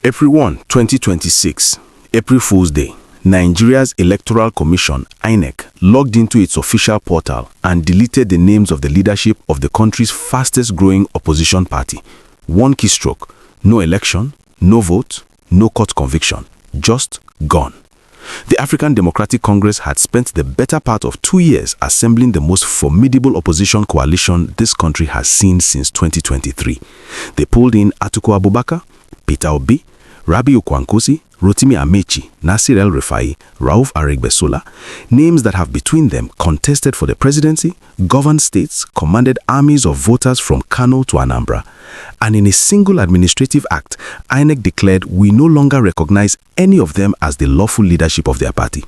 April 1, 2026, April Fool's Day, Nigeria's Electoral Commission, INEC, logged into its official portal and deleted the names of the leadership of the country's fastest-growing opposition party. One keystroke, no election, no vote, no court conviction, just gone. The African Democratic Congress had spent the better part of 2 years assembling the most formidable opposition coalition this country has seen since 2023. They pulled in Atiku Abubakar, Peter Obi, Rabiu Kwankwaso, Rotimi Amaechi, Nasir El-Rufai, Rauf Aregbesola, names that have between them contested for the presidency, governed states, commanded armies of voters from Kano to Anambra. And in a single administrative act, INEC declared we no longer recognize any of them as the lawful leadership of their party.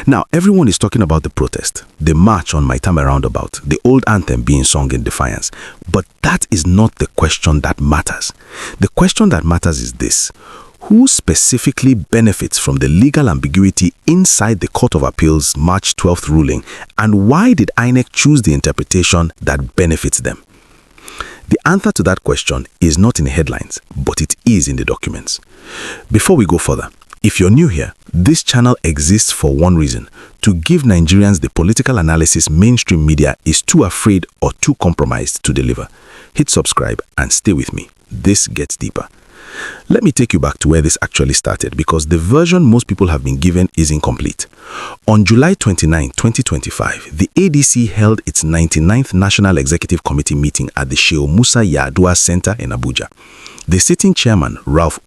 Now, everyone is talking about the protest, the march on Maitama Roundabout, the old anthem being sung in defiance. But that is not the question that matters. The question that matters is this: who specifically benefits from the legal ambiguity inside the Court of Appeal's March 12th ruling, and why did INEC choose the interpretation that benefits them? The answer to that question is not in the headlines, but it is in the documents. Before we go further, if you're new here, this channel exists for one reason: to give Nigerians the political analysis mainstream media is too afraid or too compromised to deliver. Hit subscribe and stay with me. This gets deeper. Let me take you back to where this actually started, because the version most people have been given is incomplete. On July 29, 2025, the ADC held its 99th National Executive Committee meeting at the Sheikh Musa Yar'Adua Center in Abuja. The sitting chairman, Rauf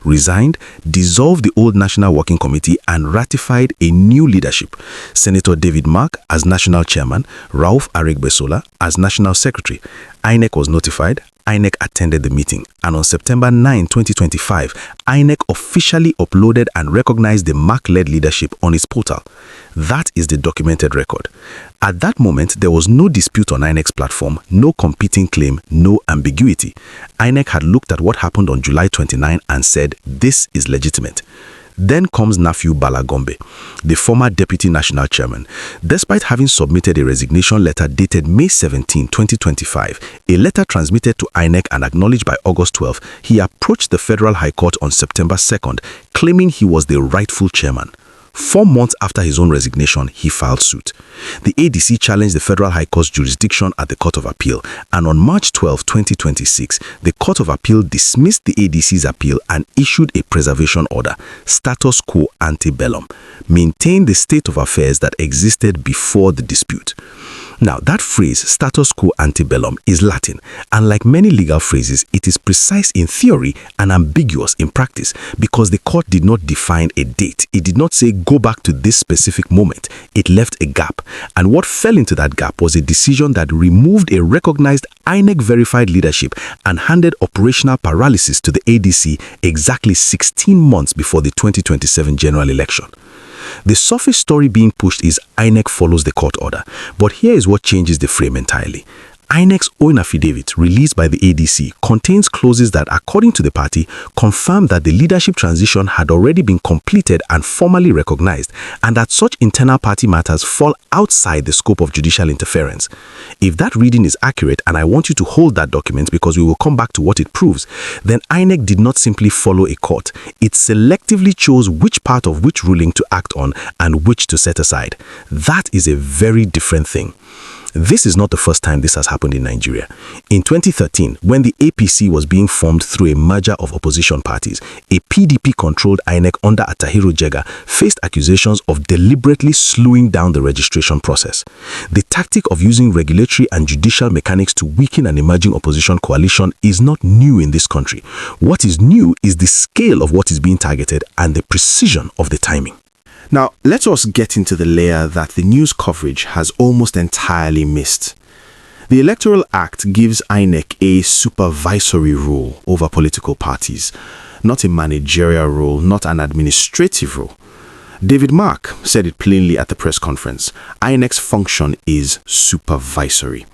resigned, dissolved the old National Working Committee, and ratified a new leadership: Senator David Mark as National Chairman, Rauf Aregbesola as National Secretary. INEC was notified, INEC attended the meeting, and on September 9, 2025, INEC officially uploaded and recognized the Mark-led leadership on its portal. That is the documented record. At that moment, there was no dispute on INEC's platform, no competing claim, no ambiguity. INEC had looked at what happened on July 29 and said, this is legitimate. Then comes Nafiu Bala Gombe, the former deputy national chairman. Despite having submitted a resignation letter dated May 17, 2025, a letter transmitted to INEC and acknowledged by August 12, he approached the Federal High Court on September 2nd, claiming he was the rightful chairman. 4 months after his own resignation, he filed suit. The ADC challenged the Federal High Court's jurisdiction at the Court of Appeal, and on March 12, 2026, the Court of Appeal dismissed the ADC's appeal and issued a preservation order, status quo ante bellum, maintained the state of affairs that existed before the dispute. Now, that phrase, status quo ante bellum, is Latin, and like many legal phrases, it is precise in theory and ambiguous in practice, because the court did not define a date. It did not say go back to this specific moment. It left a gap, and what fell into that gap was a decision that removed a recognized INEC-verified leadership and handed operational paralysis to the ADC exactly 16 months before the 2027 general election. The surface story being pushed is INEC follows the court order, but here is what changes the frame entirely. INEC's own affidavit, released by the ADC, contains clauses that, according to the party, confirm that the leadership transition had already been completed and formally recognized, and that such internal party matters fall outside the scope of judicial interference. If that reading is accurate, and I want you to hold that document because we will come back to what it proves, then INEC did not simply follow a court. It selectively chose which part of which ruling to act on and which to set aside. That is a very different thing. This is not the first time this has happened in Nigeria. In 2013, when the APC was being formed through a merger of opposition parties, a PDP-controlled INEC under Atahiru Jega faced accusations of deliberately slowing down the registration process. The tactic of using regulatory and judicial mechanics to weaken an emerging opposition coalition is not new in this country. What is new is the scale of what is being targeted and the precision of the timing. Now, let us get into the layer that the news coverage has almost entirely missed. The Electoral Act gives INEC a supervisory role over political parties, not a managerial role, not an administrative role. David Mark said it plainly at the press conference. INEC's function is supervisory.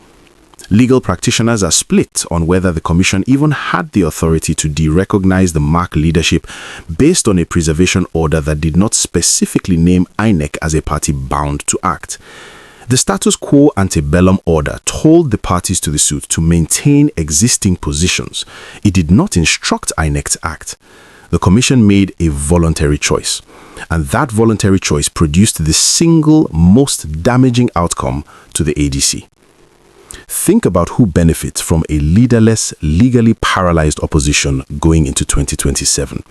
Legal practitioners are split on whether the commission even had the authority to derecognize the Mark leadership based on a preservation order that did not specifically name INEC as a party bound to act. The status quo ante bellum order told the parties to the suit to maintain existing positions. It did not instruct INEC to act. The commission made a voluntary choice, and that voluntary choice produced the single most damaging outcome to the ADC. Think about who benefits from a leaderless, legally paralyzed opposition going into 2027.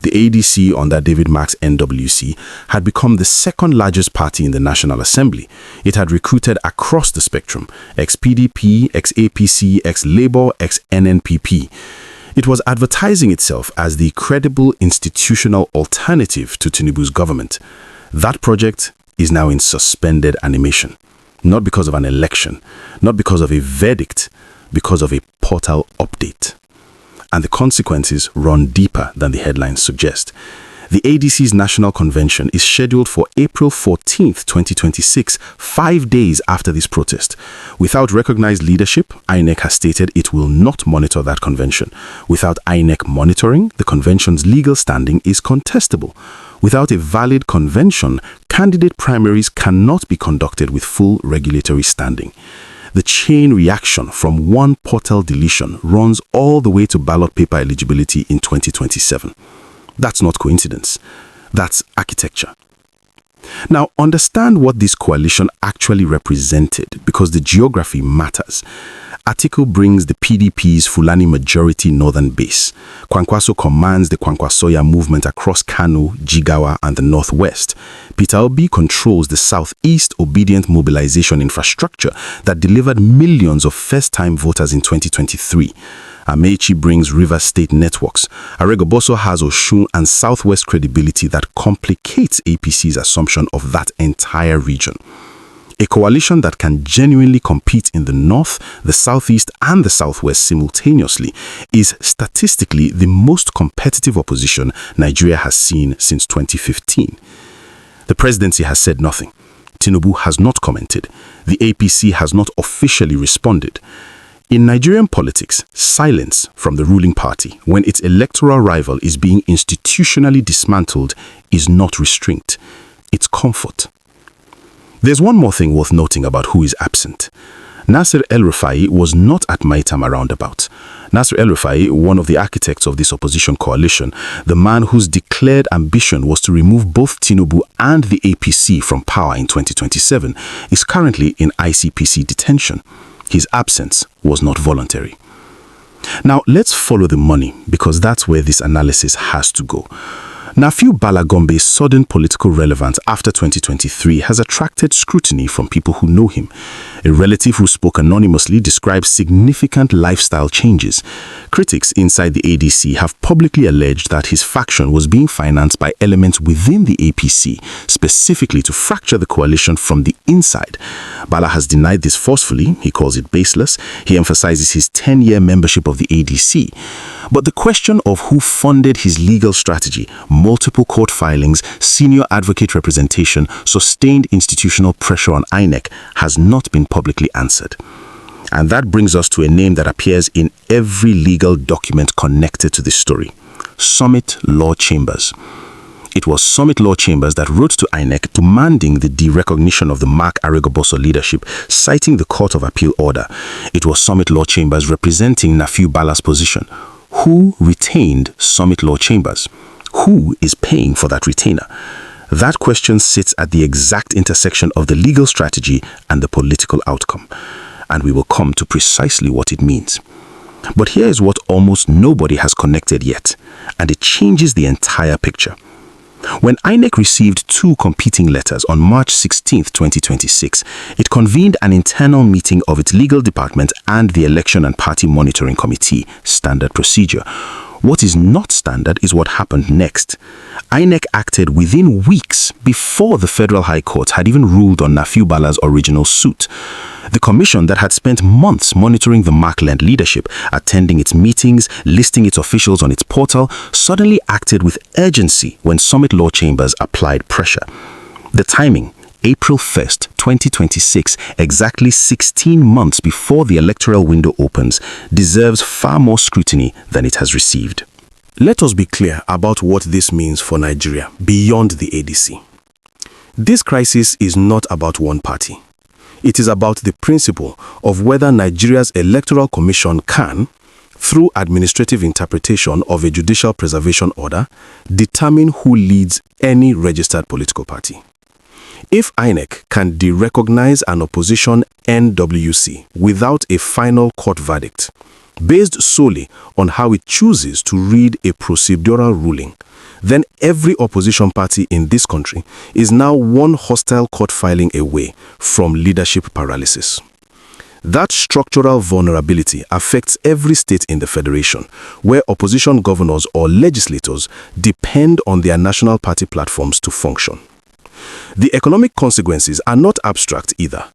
The ADC under David Mark's NWC had become the second largest party in the National Assembly. It had recruited across the spectrum, ex-PDP, ex-APC, ex-Labour, ex-NNPP. It was advertising itself as the credible institutional alternative to Tinubu's government. That project is now in suspended animation. Not because of an election, not because of a verdict, because of a portal update. And the consequences run deeper than the headlines suggest. The ADC's National Convention is scheduled for April 14th, 2026, 5 days after this protest. Without recognized leadership, INEC has stated it will not monitor that convention. Without INEC monitoring, the convention's legal standing is contestable. Without a valid convention, candidate primaries cannot be conducted with full regulatory standing. The chain reaction from one portal deletion runs all the way to ballot paper eligibility in 2027. That's not coincidence. That's architecture. Now, understand what this coalition actually represented, because the geography matters. Atiku brings the PDP's Fulani majority northern base. Kwankwaso commands the Kwankwasoya movement across Kano, Jigawa, and the northwest. Peter Obi controls the southeast obedient mobilization infrastructure that delivered millions of first-time voters in 2023. Amaechi brings River State networks. Aregbesola has Osun and southwest credibility that complicates APC's assumption of that entire region. A coalition that can genuinely compete in the north, the southeast, and the southwest simultaneously is statistically the most competitive opposition Nigeria has seen since 2015. The presidency has said nothing. Tinubu has not commented. The APC has not officially responded. In Nigerian politics, silence from the ruling party when its electoral rival is being institutionally dismantled is not restraint. It's comfort. There's one more thing worth noting about who is absent. Nasir El-Rufai was not at Maitama Roundabout. Nasir El-Rufai, one of the architects of this opposition coalition, the man whose declared ambition was to remove both Tinubu and the APC from power in 2027, is currently in ICPC detention. His absence was not voluntary. Now, let's follow the money, because that's where this analysis has to go. Rafiu Gombe's sudden political relevance after 2023 has attracted scrutiny from people who know him. A relative who spoke anonymously describes significant lifestyle changes. Critics inside the ADC have publicly alleged that his faction was being financed by elements within the APC, specifically to fracture the coalition from the inside. Bala has denied this forcefully. He calls it baseless. He emphasizes his 10-year membership of the ADC. But the question of who funded his legal strategy, multiple court filings, senior advocate representation, sustained institutional pressure on INEC has not been publicly answered. And that brings us to a name that appears in every legal document connected to this story: Summit Law Chambers. It was Summit Law Chambers that wrote to INEC demanding the derecognition of the Mark Aregbesola leadership, citing the Court of Appeal order. It was Summit Law Chambers representing Rafiu Bala's position. Who retained Summit Law Chambers? Who is paying for that retainer? That question sits at the exact intersection of the legal strategy and the political outcome. And we will come to precisely what it means. But here is what almost nobody has connected yet, and it changes the entire picture. When INEC received two competing letters on March 16, 2026, it convened an internal meeting of its legal department and the Election and Party Monitoring Committee, standard procedure. What is not standard is what happened next. INEC acted within weeks before the Federal High Court had even ruled on Rafiu Bala's original suit. The commission that had spent months monitoring the Markland leadership, attending its meetings, listing its officials on its portal, suddenly acted with urgency when Summit Law Chambers applied pressure. The timing, April 1st, 2026, exactly 16 months before the electoral window opens, deserves far more scrutiny than it has received. Let us be clear about what this means for Nigeria beyond the ADC. This crisis is not about one party. It is about the principle of whether Nigeria's Electoral Commission can, through administrative interpretation of a judicial preservation order, determine who leads any registered political party. If INEC can derecognize an opposition NWC without a final court verdict, based solely on how it chooses to read a procedural ruling, then every opposition party in this country is now one hostile court filing away from leadership paralysis. That structural vulnerability affects every state in the federation, where opposition governors or legislators depend on their national party platforms to function. The economic consequences are not abstract either.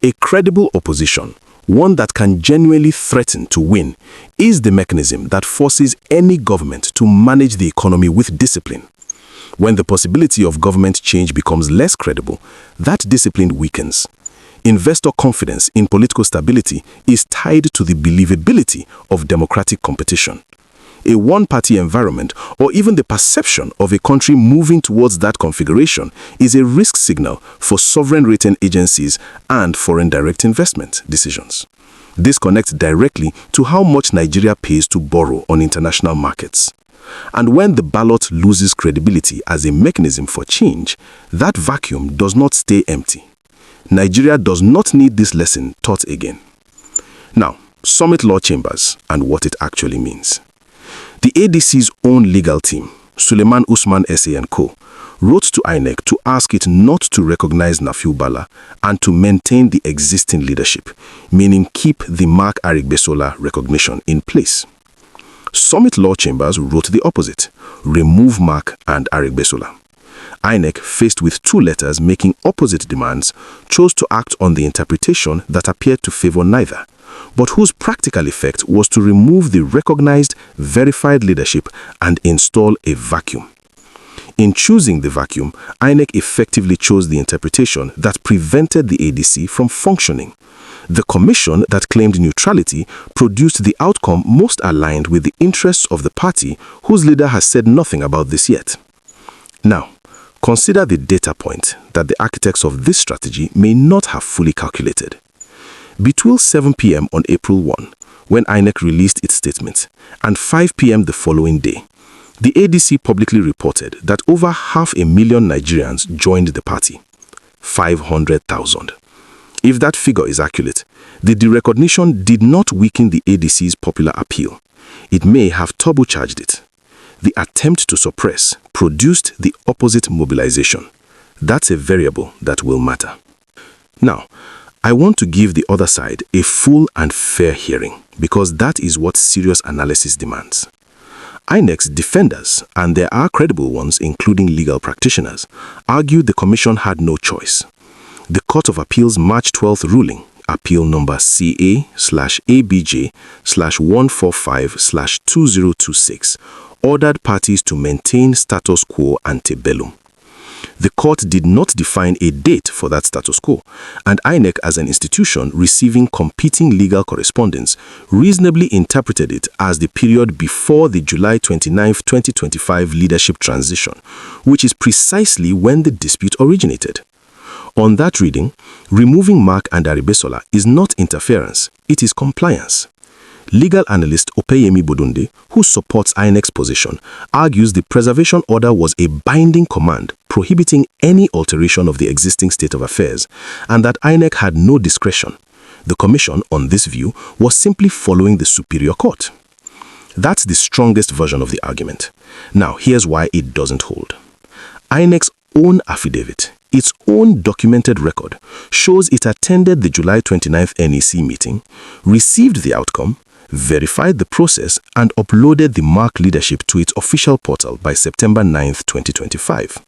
A credible opposition, one that can genuinely threaten to win, is the mechanism that forces any government to manage the economy with discipline. When the possibility of government change becomes less credible, that discipline weakens. Investor confidence in political stability is tied to the believability of democratic competition. A one-party environment, or even the perception of a country moving towards that configuration, is a risk signal for sovereign rating agencies and foreign direct investment decisions. This connects directly to how much Nigeria pays to borrow on international markets. And when the ballot loses credibility as a mechanism for change, that vacuum does not stay empty. Nigeria does not need this lesson taught again. Now, Summit Law Chambers and what it actually means. The ADC's own legal team, Suleiman Usman SA & Co., wrote to INEC to ask it not to recognize Nafiu Bala and to maintain the existing leadership, meaning keep the Mark Aregbesola recognition in place. Summit Law Chambers wrote the opposite, remove Mark and Aregbesola. INEC, faced with two letters making opposite demands, chose to act on the interpretation that appeared to favor neither, but whose practical effect was to remove the recognized, verified leadership and install a vacuum. In choosing the vacuum, INEC effectively chose the interpretation that prevented the ADC from functioning. The commission that claimed neutrality produced the outcome most aligned with the interests of the party, whose leader has said nothing about this yet. Now, consider the data point that the architects of this strategy may not have fully calculated. Between 7 p.m. on April 1, when INEC released its statement, and 5 p.m. the following day, the ADC publicly reported that over 500,000 Nigerians joined the party. 500,000. If that figure is accurate, the derecognition did not weaken the ADC's popular appeal. It may have turbocharged it. The attempt to suppress produced the opposite mobilization. That's a variable that will matter. Now, I want to give the other side a full and fair hearing, because that is what serious analysis demands. INEC's defenders, and there are credible ones including legal practitioners, argue the commission had no choice. The Court of Appeal's March 12th ruling, appeal number CA/ABJ/145/2026, ordered parties to maintain status quo ante bellum. The court did not define a date for that status quo, and INEC, as an institution receiving competing legal correspondence, reasonably interpreted it as the period before the July 29, 2025 leadership transition, which is precisely when the dispute originated. On that reading, removing Mark and Aregbesola is not interference, it is compliance. Legal analyst Opeyemi Bodunde, who supports INEC's position, argues the preservation order was a binding command prohibiting any alteration of the existing state of affairs, and that INEC had no discretion. The commission, on this view, was simply following the superior court. That's the strongest version of the argument. Now, here's why it doesn't hold. INEC's own affidavit, its own documented record, shows it attended the July 29th NEC meeting, received the outcome, verified the process, and uploaded the Mark leadership to its official portal by September 9th, 2025.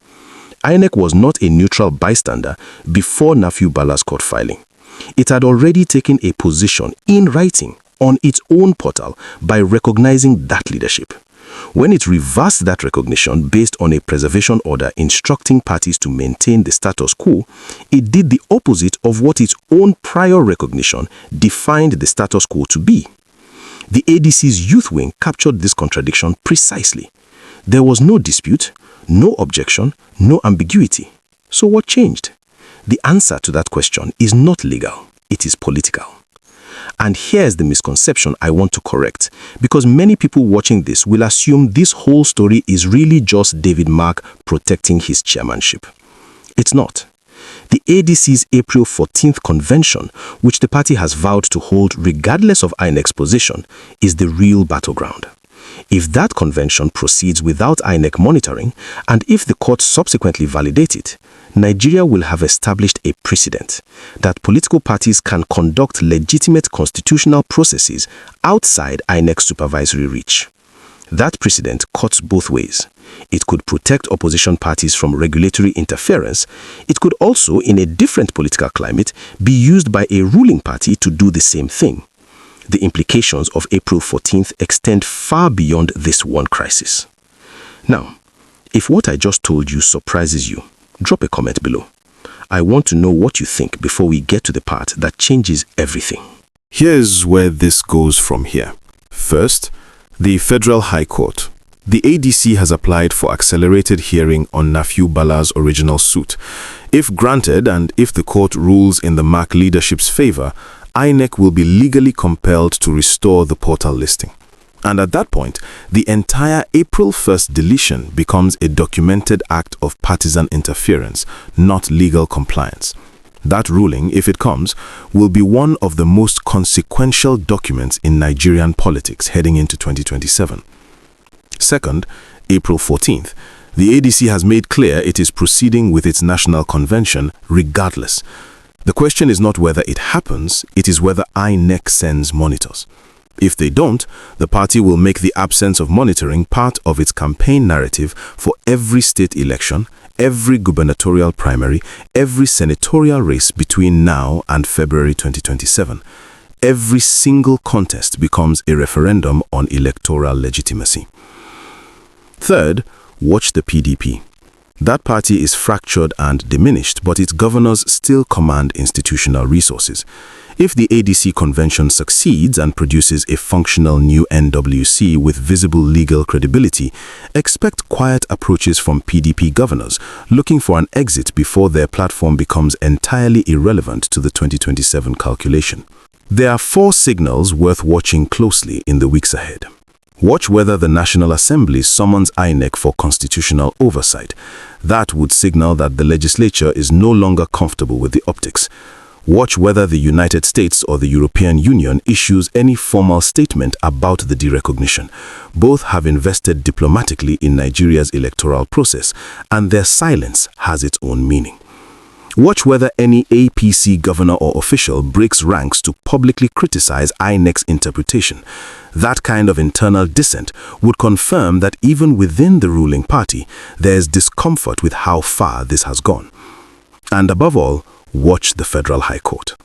INEC was not a neutral bystander before Nafiu Bala's court filing. It had already taken a position in writing on its own portal by recognizing that leadership. When it reversed that recognition based on a preservation order instructing parties to maintain the status quo, it did the opposite of what its own prior recognition defined the status quo to be. The ADC's youth wing captured this contradiction precisely. There was no dispute, no objection, no ambiguity. So what changed? The answer to that question is not legal, it is political. And here's the misconception I want to correct, because many people watching this will assume this whole story is really just David Mark protecting his chairmanship. It's not. The ADC's April 14th convention, which the party has vowed to hold regardless of INEC's position, is the real battleground. If that convention proceeds without INEC monitoring, and if the court subsequently validates it, Nigeria will have established a precedent that political parties can conduct legitimate constitutional processes outside INEC's supervisory reach. That precedent cuts both ways. It could protect opposition parties from regulatory interference. It could also, in a different political climate, be used by a ruling party to do the same thing. The implications of April 14th extend far beyond this one crisis. Now, if what I just told you surprises you, drop a comment below. I want to know what you think before we get to the part that changes everything. Here's where this goes from here. First, the Federal High Court. The ADC has applied for accelerated hearing on Rabiu Kwankwaso's original suit. If granted, and if the court rules in the MAC leadership's favor, INEC will be legally compelled to restore the portal listing. And at that point, the entire April 1st deletion becomes a documented act of partisan interference, not legal compliance. That ruling, if it comes, will be one of the most consequential documents in Nigerian politics heading into 2027. Second, April 14th, the ADC has made clear it is proceeding with its national convention regardless. The question is not whether it happens, it is whether INEC sends monitors. If they don't, the party will make the absence of monitoring part of its campaign narrative for every state election, every gubernatorial primary, every senatorial race between now and February 2027. Every single contest becomes a referendum on electoral legitimacy. Third, watch the PDP. That party is fractured and diminished, but its governors still command institutional resources. If the ADC convention succeeds and produces a functional new NWC with visible legal credibility, expect quiet approaches from PDP governors looking for an exit before their platform becomes entirely irrelevant to the 2027 calculation. There are 4 signals worth watching closely in the weeks ahead. Watch whether the National Assembly summons INEC for constitutional oversight. That would signal that the legislature is no longer comfortable with the optics. Watch whether the United States or the European Union issues any formal statement about the derecognition. Both have invested diplomatically in Nigeria's electoral process, and their silence has its own meaning. Watch whether any APC governor or official breaks ranks to publicly criticize INEC's interpretation. That kind of internal dissent would confirm that even within the ruling party, there's discomfort with how far this has gone. And above all, watch the Federal High Court.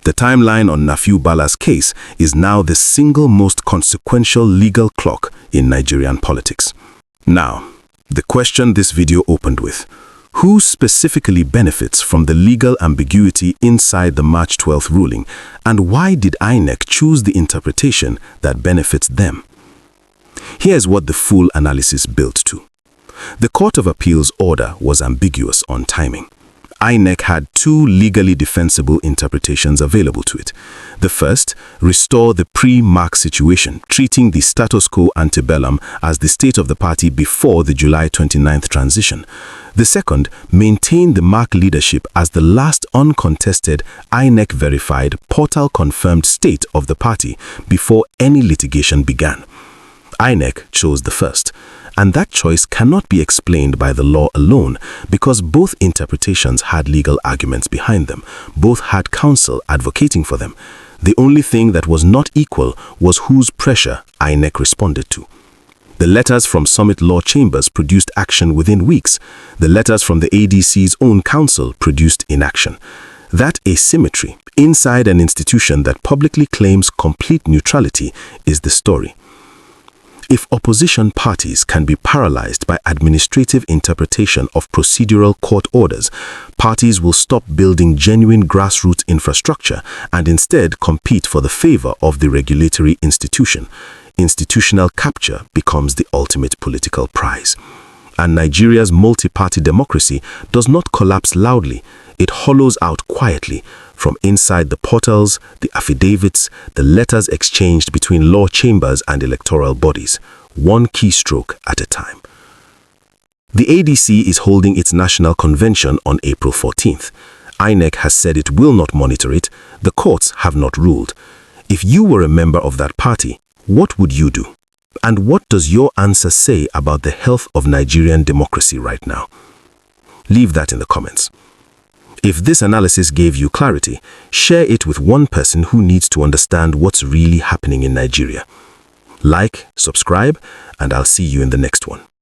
The timeline on Rabiu Kwankwaso's case is now the single most consequential legal clock in Nigerian politics. Now, the question this video opened with: who specifically benefits from the legal ambiguity inside the March 12th ruling, and why did INEC choose the interpretation that benefits them? Here's what the full analysis built to. The Court of Appeal's order was ambiguous on timing. INEC had 2 legally defensible interpretations available to it. The first, restore the pre-Mark situation, treating the status quo ante bellum as the state of the party before the July 29th transition. The second, maintain the Mark leadership as the last uncontested, INEC-verified, portal-confirmed state of the party before any litigation began. INEC chose the first. And that choice cannot be explained by the law alone, because both interpretations had legal arguments behind them. Both had counsel advocating for them. The only thing that was not equal was whose pressure INEC responded to. The letters from Summit Law Chambers produced action within weeks. The letters from the ADC's own counsel produced inaction. That asymmetry inside an institution that publicly claims complete neutrality is the story. If opposition parties can be paralyzed by administrative interpretation of procedural court orders, parties will stop building genuine grassroots infrastructure and instead compete for the favor of the regulatory institution. Institutional capture becomes the ultimate political prize. And Nigeria's multi-party democracy does not collapse loudly. It hollows out quietly from inside the portals, the affidavits, the letters exchanged between law chambers and electoral bodies, one keystroke at a time. The ADC is holding its national convention on April 14th. INEC has said it will not monitor it. The courts have not ruled. If you were a member of that party, what would you do? And what does your answer say about the health of Nigerian democracy right now? Leave that in the comments. If this analysis gave you clarity, share it with one person who needs to understand what's really happening in Nigeria. Like, subscribe, and I'll see you in the next one.